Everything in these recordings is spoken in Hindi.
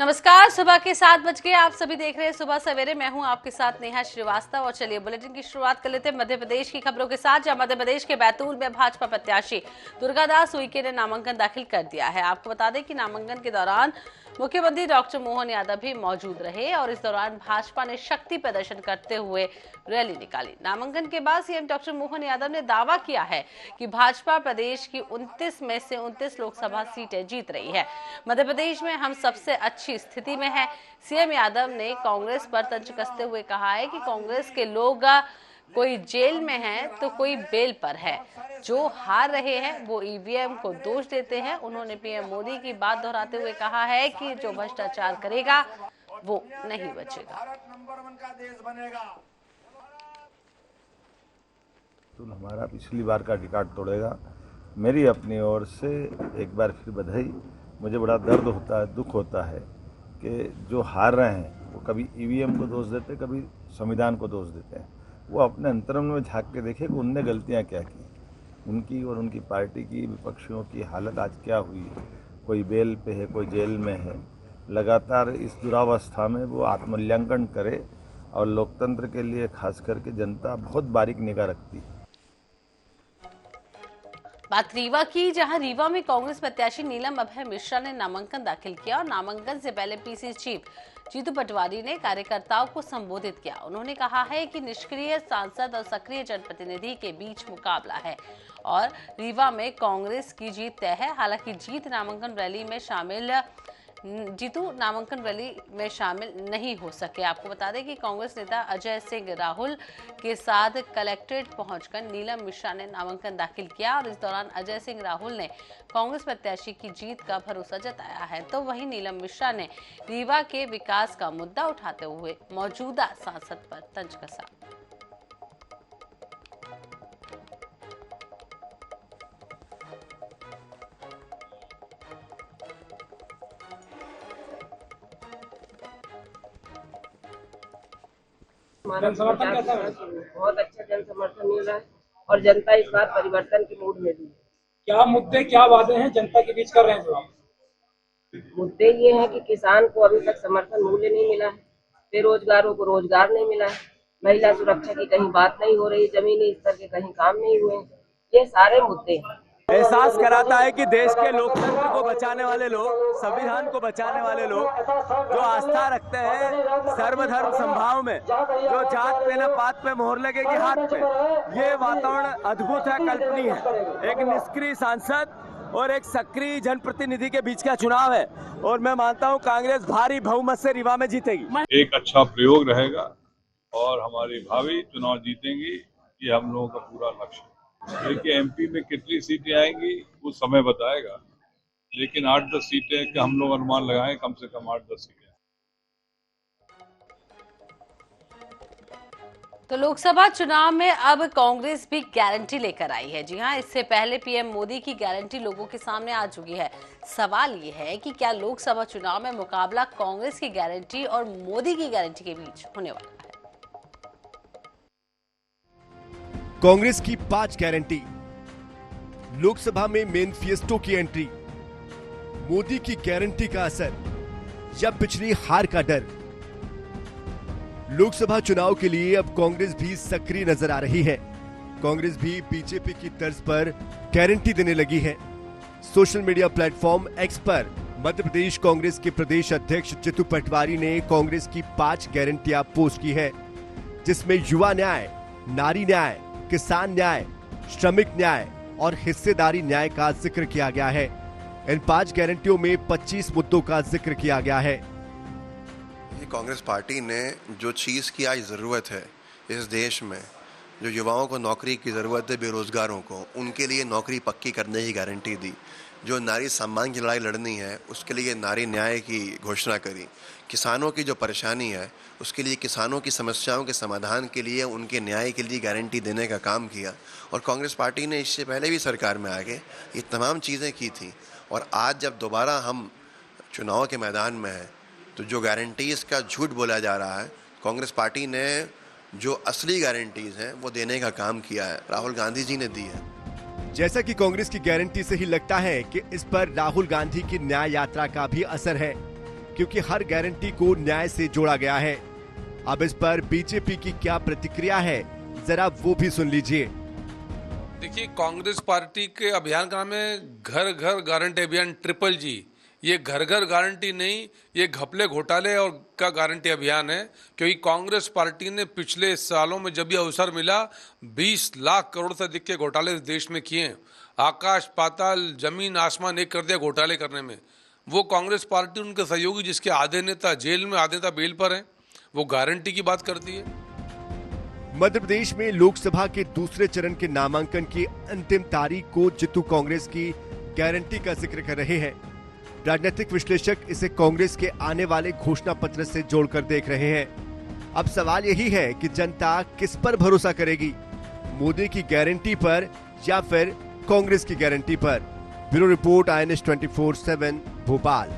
नमस्कार। सुबह के 7 बज गए। आप सभी देख रहे हैं सुबह सवेरे। मैं हूं आपके साथ नेहा श्रीवास्तव और चलिए बुलेटिन की शुरुआत कर लेते हैं मध्य प्रदेश की खबरों के साथ, जहां मध्य प्रदेश के बैतूल में भाजपा प्रत्याशी दुर्गादास उइके ने नामांकन दाखिल कर दिया है। आपको बता दें कि नामांकन के दौरान मुख्यमंत्री डॉक्टर मोहन यादव भी मौजूद रहे और इस दौरान भाजपा ने शक्ति प्रदर्शन करते हुए रैली निकाली। नामांकन के बाद सीएम डॉक्टर मोहन यादव ने दावा किया है कि भाजपा प्रदेश की 29 में से 29 लोकसभा सीटें जीत रही है। मध्य प्रदेश में हम सबसे अच्छी स्थिति में है। सीएम यादव ने कांग्रेस पर तंज कसते हुए कहा है कि कांग्रेस के लोग कोई जेल में है तो कोई बेल पर है। जो हार रहे हैं वो ईवीएम को दोष देते हैं। उन्होंने पीएम मोदी की बात दोहराते हुए कहा है कि जो भ्रष्टाचार करेगा वो नहीं बचेगा। तो हमारा पिछली बार का रिकॉर्ड तोड़ेगा। मेरी अपनी ओर से एक बार फिर बधाई। मुझे बड़ा दर्द होता है, दुख होता है कि जो हार रहे हैं वो कभी ईवीएम को दोष देते, कभी संविधान को दोष देते हैं। वो अपने अंतरंग में झांक के देखे कि उनने गलतियां क्या की, उनकी और उनकी पार्टी की, विपक्षियों की हालत आज क्या हुई है। कोई बेल पे है, कोई जेल में है। लगातार इस दुरावस्था में वो आत्ममूल्यांकन करे और लोकतंत्र के लिए खास करके जनता बहुत बारीक निगाह रखती है। बात रीवा की, जहां रीवा में कांग्रेस प्रत्याशी नीलम अभय मिश्रा ने नामांकन दाखिल किया और नामांकन से पहले पीसी चीफ जीतू पटवारी ने कार्यकर्ताओं को संबोधित किया। उन्होंने कहा है कि निष्क्रिय सांसद और सक्रिय जनप्रतिनिधि के बीच मुकाबला है और रीवा में कांग्रेस की जीत तय है। हालांकि जीतू नामांकन रैली में शामिल नहीं हो सके। आपको बता दें कि कांग्रेस नेता अजय सिंह राहुल के साथ कलेक्ट्रेट पहुंचकर नीलम मिश्रा ने नामांकन दाखिल किया और इस दौरान अजय सिंह राहुल ने कांग्रेस प्रत्याशी की जीत का भरोसा जताया है। तो वहीं नीलम मिश्रा ने रीवा के विकास का मुद्दा उठाते हुए मौजूदा सांसद पर तंज कसा। जन समर्थन कैसा है? बहुत अच्छा जन समर्थन मिल रहा है और जनता इस बार परिवर्तन की मूड में भी है। क्या मुद्दे, क्या वादे हैं जनता के बीच कर रहे हैं जो आप? मुद्दे ये हैं कि किसान को अभी तक समर्थन मूल्य नहीं मिला है, बेरोजगारों को रोजगार नहीं मिला है, महिला सुरक्षा की कहीं बात नहीं हो रही, जमीनी स्तर के कहीं काम नहीं हुए। ये सारे मुद्दे हैं। एहसास कराता है कि देश के लोकतंत्र को बचाने वाले लोग, संविधान को बचाने वाले लोग जो आस्था रखते हैं सर्वधर्म समभाव में, जो जात पे न पात पे मोहर लगेगी हाथ पे, ये वातावरण अद्भुत है, कल्पनीय है। एक निष्क्रिय सांसद और एक सक्रिय जनप्रतिनिधि के बीच का चुनाव है और मैं मानता हूं कांग्रेस भारी बहुमत से रीवा में जीतेगी। एक अच्छा प्रयोग रहेगा और हमारी भावी चुनाव जीतेंगी, ये हम लोगों का पूरा लक्ष्य है। देखिए एमपी में कितनी सीटें आएंगी वो समय बताएगा, लेकिन 8-10 सीटें का हम लोग अनुमान लगाएं, कम से कम 8-10 सीटें। तो लोकसभा चुनाव में अब कांग्रेस भी गारंटी लेकर आई है। जी हां, इससे पहले पीएम मोदी की गारंटी लोगों के सामने आ चुकी है। सवाल ये है कि क्या लोकसभा चुनाव में मुकाबला कांग्रेस की गारंटी और मोदी की गारंटी के बीच होने वाला है। कांग्रेस की 5 गारंटी, लोकसभा में मैनिफेस्टो की एंट्री, मोदी की गारंटी का असर या पिछली हार का डर। लोकसभा चुनाव के लिए अब कांग्रेस भी सक्रिय नजर आ रही है। कांग्रेस भी बीजेपी की तर्ज पर गारंटी देने लगी है। सोशल मीडिया प्लेटफॉर्म एक्स पर मध्य प्रदेश कांग्रेस के प्रदेश अध्यक्ष जीतू पटवारी ने कांग्रेस की 5 गारंटियां पोस्ट की है, जिसमें युवा न्याय, नारी न्याय, किसान न्याय, श्रमिक न्याय और हिस्सेदारी न्याय का जिक्र किया गया है। इन 5 गारंटियों में 25 मुद्दों का जिक्र किया गया है। कांग्रेस पार्टी ने जो चीज़ की आज ज़रूरत है इस देश में, जो युवाओं को नौकरी की ज़रूरत है, बेरोजगारों को, उनके लिए नौकरी पक्की करने की गारंटी दी। जो नारी सम्मान की लड़ाई लड़नी है उसके लिए नारी न्याय की घोषणा करी। किसानों की जो परेशानी है उसके लिए, किसानों की समस्याओं के समाधान के लिए, उनके न्याय के लिए गारंटी देने का काम किया। और कांग्रेस पार्टी ने इससे पहले भी सरकार में आके ये तमाम चीज़ें की थी। और आज जब दोबारा हम चुनाव के मैदान में हैं तो जो गारंटीज़ का झूठ बोला जा रहा है, कांग्रेस पार्टी ने जो असली गारंटीज़ हैं वो देने का काम किया है, राहुल गांधी जी ने दी है। जैसा कि कांग्रेस की गारंटी से ही लगता है कि इस पर राहुल गांधी की न्याय यात्रा का भी असर है। क्योंकि हर गारंटी को न्याय से जोड़ा गया है। अब इस पर बीजेपी की क्या प्रतिक्रिया है, जरा वो भी सुन लीजिए। देखिए, कांग्रेस पार्टी के अभियान का नाम है घर घर गारंटी अभियान ट्रिपल जी। ये घर घर गारंटी नहीं, ये घपले घोटाले और का गारंटी अभियान है, क्योंकि कांग्रेस पार्टी ने पिछले सालों में जब ये अवसर मिला 20 लाख करोड़ से अधिक के घोटाले इस देश में किए। आकाश पाताल जमीन आसमान एक कर दिया घोटाले करने में। वो कांग्रेस पार्टी, उनके सहयोगी जिसके आधे नेता जेल में आधे नेता बेल पर हैं, वो गारंटी की बात करती है। मध्य प्रदेश में लोकसभा के दूसरे चरण के नामांकन की अंतिम तारीख को जितू कांग्रेस की गारंटी का जिक्र कर रहे हैं। राजनीतिक विश्लेषक इसे कांग्रेस के आने वाले घोषणा पत्र से जोड़कर देख रहे हैं। अब सवाल यही है कि जनता किस पर भरोसा करेगी, मोदी की गारंटी पर या फिर कांग्रेस की गारंटी पर। Bureau report, INS 24/7 Bhopal.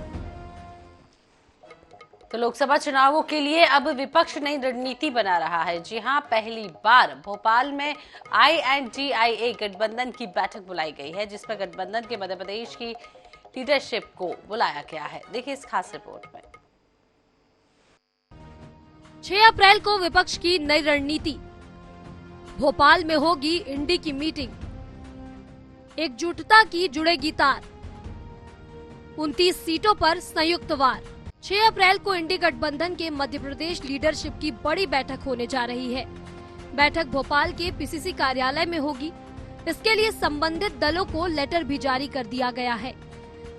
तो लोकसभा चुनावों के लिए अब विपक्ष नई रणनीति बना रहा है। जी हां, पहली बार भोपाल में INDIA गठबंधन की बैठक बुलाई गई है, जिसमें गठबंधन के मध्य प्रदेश की लीडरशिप को बुलाया गया है। देखिए इस खास रिपोर्ट में। 6 अप्रैल को विपक्ष की नई रणनीति, भोपाल में होगी इंडी की मीटिंग, एकजुटता की जुड़ेगी तार, 29 सीटों पर संयुक्त वार। 6 अप्रैल को इंडी गठबंधन के मध्य प्रदेश लीडरशिप की बड़ी बैठक होने जा रही है। बैठक भोपाल के PCC कार्यालय में होगी। इसके लिए संबंधित दलों को लेटर भी जारी कर दिया गया है।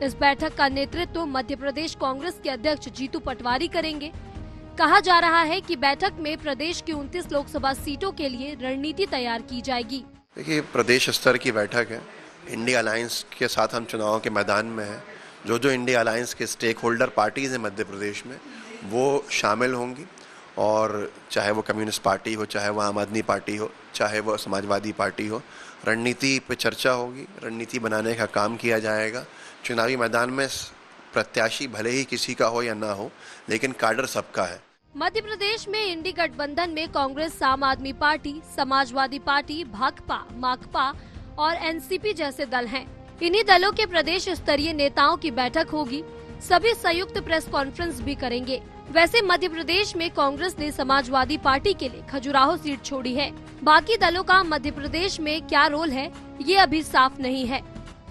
इस बैठक का नेतृत्व मध्य प्रदेश कांग्रेस के अध्यक्ष जीतू पटवारी करेंगे। कहा जा रहा है कि बैठक में प्रदेश की 29 लोकसभा सीटों के लिए रणनीति तैयार की जाएगी। देखिए, प्रदेश स्तर की बैठक है। इंडिया अलायंस के साथ हम चुनाव के मैदान में हैं। जो इंडिया अलायंस के स्टेक होल्डर पार्टीज हैं मध्य प्रदेश में, वो शामिल होंगी। और चाहे वो कम्युनिस्ट पार्टी हो, चाहे वो आम आदमी पार्टी हो, चाहे वो समाजवादी पार्टी हो, रणनीति पे चर्चा होगी, रणनीति बनाने का काम किया जाएगा। चुनावी मैदान में प्रत्याशी भले ही किसी का हो या ना हो, लेकिन काडर सबका है। मध्य प्रदेश में इंडी गठबंधन में कांग्रेस, आम आदमी पार्टी, समाजवादी पार्टी, भाकपा, माकपा और NCP जैसे दल हैं। इन्हीं दलों के प्रदेश स्तरीय नेताओं की बैठक होगी। सभी संयुक्त प्रेस कॉन्फ्रेंस भी करेंगे। वैसे मध्य प्रदेश में कांग्रेस ने समाजवादी पार्टी के लिए खजुराहो सीट छोड़ी है। बाकी दलों का मध्य प्रदेश में क्या रोल है, ये अभी साफ नहीं है।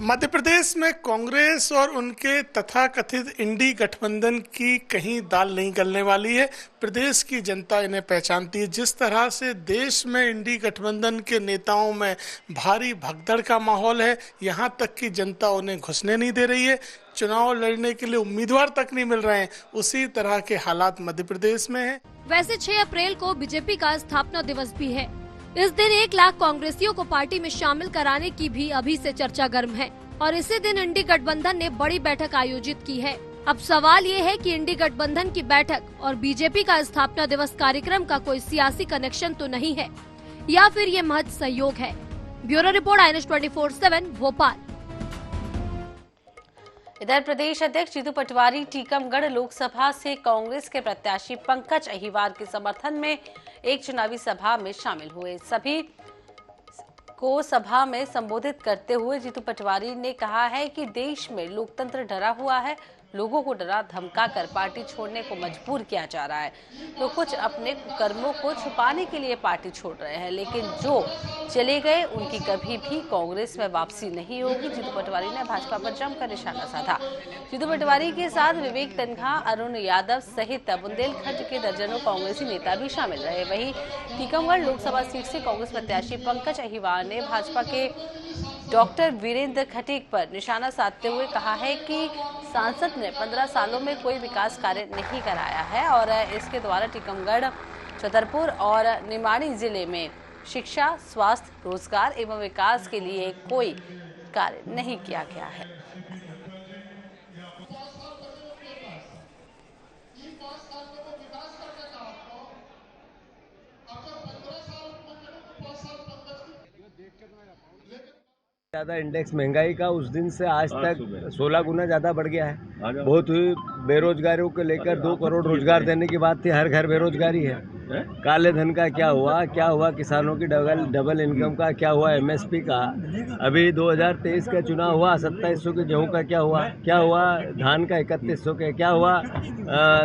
मध्य प्रदेश में कांग्रेस और उनके तथाकथित इंडी गठबंधन की कहीं दाल नहीं गलने वाली है। प्रदेश की जनता इन्हें पहचानती है। जिस तरह से देश में इंडी गठबंधन के नेताओं में भारी भगदड़ का माहौल है, यहाँ तक कि जनता उन्हें घुसने नहीं दे रही है, चुनाव लड़ने के लिए उम्मीदवार तक नहीं मिल रहे हैं। उसी तरह के हालात मध्य प्रदेश में है। वैसे 6 अप्रैल को बीजेपी का स्थापना दिवस भी है। इस दिन 1 लाख कांग्रेसियों को पार्टी में शामिल कराने की भी अभी से चर्चा गर्म है और इसी दिन इंडी गठबंधन ने बड़ी बैठक आयोजित की है। अब सवाल ये है कि इंडी गठबंधन की बैठक और बीजेपी का स्थापना दिवस कार्यक्रम का कोई सियासी कनेक्शन तो नहीं है या फिर ये महज सहयोग है। Bureau report, INS 24/7 Bhopal. इधर प्रदेश अध्यक्ष जीतू पटवारी टीकमगढ़ लोकसभा से कांग्रेस के प्रत्याशी पंकज अहिवार के समर्थन में एक चुनावी सभा में शामिल हुए। सभी को सभा में संबोधित करते हुए जीतू पटवारी ने कहा है कि देश में लोकतंत्र डरा हुआ है, लोगों को डरा धमकाकर पार्टी छोड़ने को मजबूर किया जा रहा है। तो कुछ अपने कुकर्मों को छुपाने के लिए पार्टी छोड़ रहे हैं, लेकिन जो चले गए उनकी कभी भी कांग्रेस में वापसी नहीं होगी। जीतू पटवारी ने भाजपा पर जमकर निशाना साधा। जीतू पटवारी के साथ विवेक तन्खा, अरुण यादव सहित बुंदेलखंड के दर्जनों कांग्रेसी नेता भी शामिल रहे। वहीं टीकमगढ़ लोकसभा सीट से कांग्रेस प्रत्याशी पंकज अहिवार ने भाजपा के डॉक्टर वीरेंद्र खटीक पर निशाना साधते हुए कहा है कि सांसद ने 15 सालों में कोई विकास कार्य नहीं कराया है और इसके द्वारा टीकमगढ़, छतरपुर और निमाड़ी जिले में शिक्षा, स्वास्थ्य, रोजगार एवं विकास के लिए कोई कार्य नहीं किया गया है। ज्यादा इंडेक्स महंगाई का उस दिन से आज तक 16 गुना ज्यादा बढ़ गया है। बहुत ही बेरोजगारों को लेकर 2 करोड़ रोजगार देने की बात थी, हर घर बेरोजगारी है। काले धन का क्या हुआ किसानों की डबल इनकम का क्या हुआ, एमएसपी का, अभी 2023 का चुनाव हुआ 2700 के गेहूं का क्या हुआ धान का 3100 के क्या हुआ,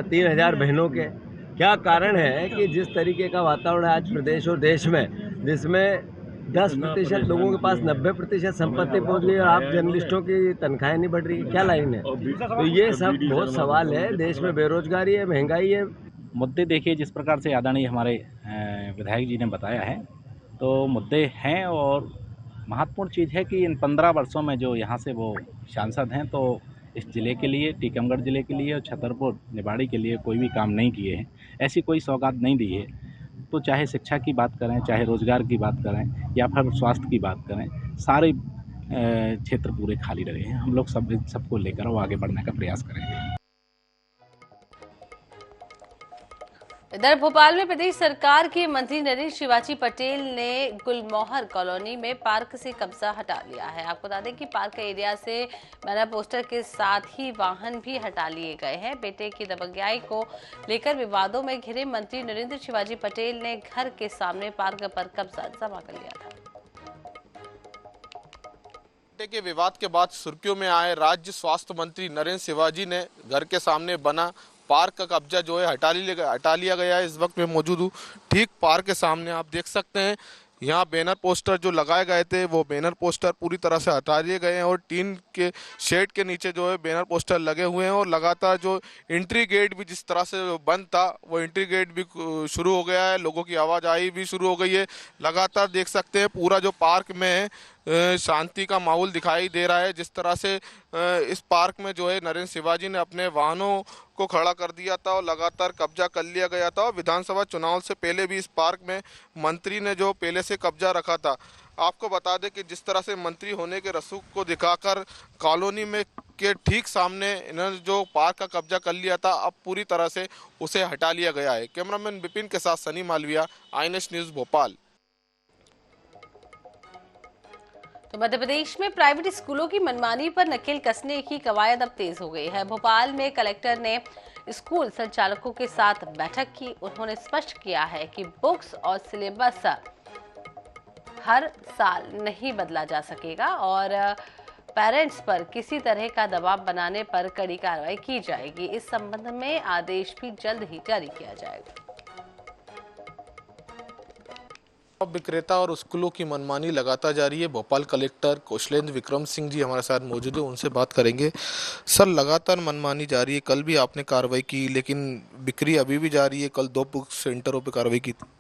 3000 बहनों के। क्या कारण है कि जिस तरीके का वातावरण है आज प्रदेश और देश में, जिसमें 10% लोगों के पास 90% संपत्ति पहुंच गई और आप जर्नलिस्टों की तनख्वाहें नहीं बढ़ रही, क्या लाइन है? तो ये सब बहुत सवाल है। देश में बेरोजगारी है, महंगाई है। मुद्दे देखिए जिस प्रकार से आदरणीय हमारे विधायक जी ने बताया है, तो मुद्दे हैं और महत्वपूर्ण चीज़ है कि इन 15 वर्षों में जो यहाँ से वो सांसद हैं, तो इस ज़िले के लिए, टीकमगढ़ ज़िले के लिए और छतरपुर निवाड़ी के लिए कोई भी काम नहीं किए हैं, ऐसी कोई सौगात नहीं दी है। तो चाहे शिक्षा की बात करें, चाहे रोजगार की बात करें या फिर स्वास्थ्य की बात करें, सारे क्षेत्र पूरे खाली रहे हैं। हम लोग सबको लेकर वो आगे बढ़ने का प्रयास करेंगे। इधर भोपाल में प्रदेश सरकार के मंत्री नरेंद्र शिवाजी पटेल ने गुलमोहर कॉलोनी में पार्क से कब्जा हटा लिया है। आपको बता दें कि पार्क एरिया से बैनर पोस्टर के साथ ही वाहन भी हटा लिए गए हैं। बेटे की दबंगाई को लेकर विवादों में घिरे मंत्री नरेंद्र शिवाजी पटेल ने घर के सामने पार्क पर कब्जा जमा कर लिया था। बेटे के विवाद के बाद सुर्खियों में आए राज्य स्वास्थ्य मंत्री नरेंद्र शिवाजी ने घर के सामने बना पार्क का कब्जा जो है हटा लिया गया है। इस वक्त मैं मौजूद हूँ ठीक पार्क के सामने। आप देख सकते हैं यहाँ बैनर पोस्टर जो लगाए गए थे वो बैनर पोस्टर पूरी तरह से हटा लिए गए हैं और टीन के शेड के नीचे जो है बैनर पोस्टर लगे हुए हैं और लगातार जो एंट्री गेट भी जिस तरह से बंद था वो एंट्री गेट भी शुरू हो गया है। लोगों की आवाजाही भी शुरू हो गई है। लगातार देख सकते हैं पूरा जो पार्क में शांति का माहौल दिखाई दे रहा है। जिस तरह से इस पार्क में जो है नरेंद्र शिवाजी ने अपने वाहनों को खड़ा कर दिया था और लगातार कब्जा कर लिया गया था। विधानसभा चुनाव से पहले भी इस पार्क में मंत्री ने जो पहले से कब्जा रखा था। आपको बता दें कि जिस तरह से मंत्री होने के रसूख को दिखाकर कॉलोनी में के ठीक सामने इन्होंने जो पार्क का कब्जा कर लिया था, अब पूरी तरह से उसे हटा लिया गया है। कैमरामैन विपिन के साथ सनी मालविया, INS न्यूज़ भोपाल। तो मध्य प्रदेश में प्राइवेट स्कूलों की मनमानी पर नकेल कसने की कवायद अब तेज हो गई है। भोपाल में कलेक्टर ने स्कूल संचालकों के साथ बैठक की। उन्होंने स्पष्ट किया है कि बुक्स और सिलेबस हर साल नहीं बदला जा सकेगा और पेरेंट्स पर किसी तरह का दबाव बनाने पर कड़ी कार्रवाई की जाएगी। इस संबंध में आदेश भी जल्द ही जारी किया जाएगा। विक्रेता और स्कूलों की मनमानी लगातार जारी है। भोपाल कलेक्टर कौशलेंद्र विक्रम सिंह जी हमारे साथ मौजूद है, उनसे बात करेंगे। सर, लगातार मनमानी जारी है। कल भी आपने कार्रवाई की लेकिन बिक्री अभी भी जारी है। कल 2 बुक सेंटरों पर कार्रवाई की थी।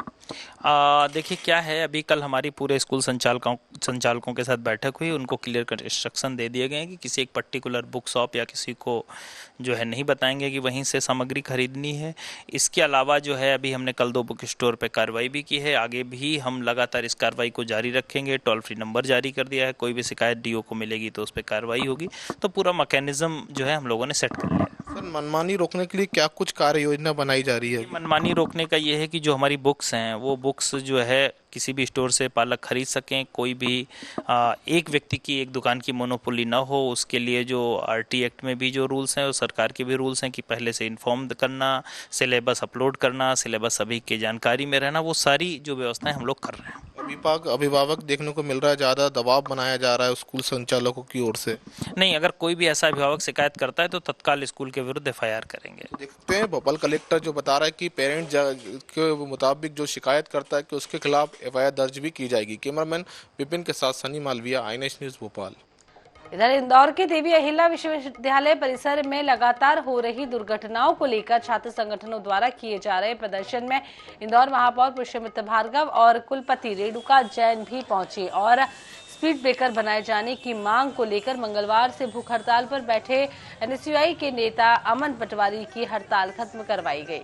देखिए क्या है, अभी कल हमारी पूरे स्कूल संचालकों के साथ बैठक हुई। उनको क्लियर कट इंस्ट्रक्शन दे दिए गए हैं कि किसी एक पर्टिकुलर बुक शॉप या किसी को जो है नहीं बताएंगे कि वहीं से सामग्री खरीदनी है। इसके अलावा जो है अभी हमने कल 2 बुक स्टोर पे कार्रवाई भी की है। आगे भी हम लगातार इस कार्रवाई को जारी रखेंगे। टोल फ्री नंबर जारी कर दिया है, कोई भी शिकायत डीओ को मिलेगी तो उस पर कार्रवाई होगी। तो पूरा मैकेनिज्म जो है हम लोगों ने सेट कर लिया है। सर, मनमानी रोकने के लिए क्या कुछ कार्य योजना बनाई जा रही है? मनमानी रोकने का ये है कि जो हमारी बुक्स हैं वो बुक्स जो है किसी भी स्टोर से पालक खरीद सकें। कोई भी एक व्यक्ति की एक दुकान की मोनोपोली ना हो। उसके लिए जो RT एक्ट में भी जो रूल्स हैं और सरकार के भी रूल्स हैं कि पहले से इन्फॉर्म करना, सिलेबस अपलोड करना, सिलेबस सभी की जानकारी में रहना, वो सारी जो व्यवस्थाएं हम लोग कर रहे हैं। अभिभावक देखने को मिल रहा है ज़्यादा दबाव बनाया जा रहा है स्कूल संचालकों की ओर से। नहीं, अगर कोई भी ऐसा अभिभावक शिकायत करता है तो तत्काल स्कूल के विरुद्ध FIR करेंगे। देखते हैं भोपाल कलेक्टर जो बता रहा है कि पेरेंट के मुताबिक जो शिकायत करता है कि उसके खिलाफ FIR दर्ज भी की जाएगी। कैमरामैन विपिन के साथ सनी मालविया, INS न्यूज़ भोपाल। इधर इंदौर के देवी अहिल्या विश्वविद्यालय परिसर में लगातार हो रही दुर्घटनाओं को लेकर छात्र संगठनों द्वारा किए जा रहे प्रदर्शन में इंदौर महापौर पुष्यमित्र भार्गव और कुलपति रेणुका जैन भी पहुंची और स्पीड ब्रेकर बनाए जाने की मांग को लेकर मंगलवार से भूख हड़ताल पर बैठे NSUI के नेता अमन पटवारी की हड़ताल खत्म करवाई गई।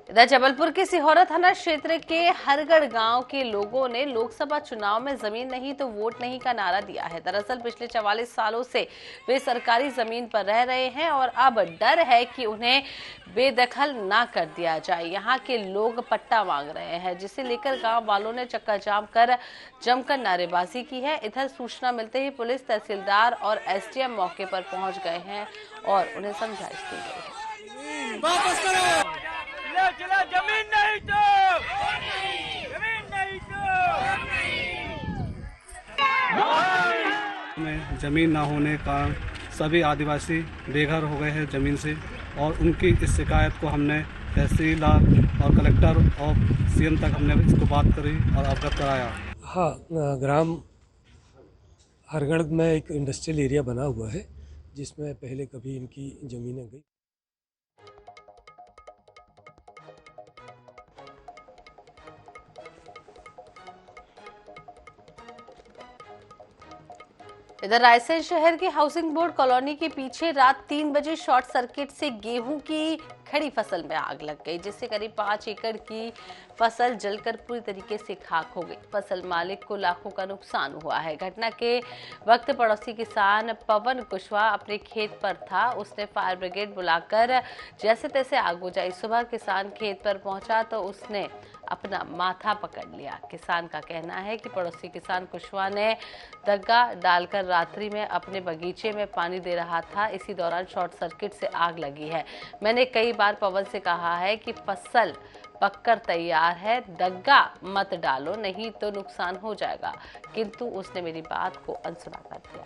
इधर जबलपुर के सिहोरा थाना क्षेत्र के हरगढ़ गांव के लोगों ने लोकसभा चुनाव में जमीन नहीं तो वोट नहीं का नारा दिया है। दरअसल पिछले 44 सालों से वे सरकारी जमीन पर रह रहे हैं और अब डर है कि उन्हें बेदखल ना कर दिया जाए। यहां के लोग पट्टा मांग रहे हैं, जिसे लेकर गांव वालों ने चक्का जाम कर जमकर नारेबाजी की है। इधर सूचना मिलते ही पुलिस, तहसीलदार और एसडीएम मौके पर पहुंच गए हैं और उन्हें समझाइश दी गई है। जमीन नहीं तो में जमीन ना होने का सभी आदिवासी बेघर हो गए हैं जमीन से, और उनकी इस शिकायत को हमने तहसीलदार और कलेक्टर और सीएम तक हमने इसको बात करी और अवगत कराया। हाँ, ग्राम हरगढ़ में एक इंडस्ट्रियल एरिया बना हुआ है जिसमें पहले कभी इनकी ज़मीनें गई। इधर रायसेन शहर के हाउसिंग बोर्ड कॉलोनी के पीछे रात 3 बजे शॉर्ट सर्किट से गेहूं की खड़ी फसल में आग लग गई, जिससे करीब 5 एकड़ की फसल जलकर पूरी तरीके से खाक हो गई। फसल मालिक को लाखों का नुकसान हुआ है। घटना के वक्त पड़ोसी किसान पवन कुशवाहा अपने खेत पर था। उसने फायर ब्रिगेड बुलाकर जैसे तैसे आग बुझाई। सुबह किसान खेत पर पहुंचा तो उसने अपना माथा पकड़ लिया। किसान का कहना है कि पड़ोसी किसान कुशवाहा ने दग्गा डालकर रात्रि में अपने बगीचे में पानी दे रहा था। इसी दौरान शॉर्ट सर्किट से आग लगी है। मैंने कई बार पवन से कहा है कि फसल पककर तैयार है, दग्गा मत डालो नहीं तो नुकसान हो जाएगा, किंतु उसने मेरी बात को अनसुना कर दिया।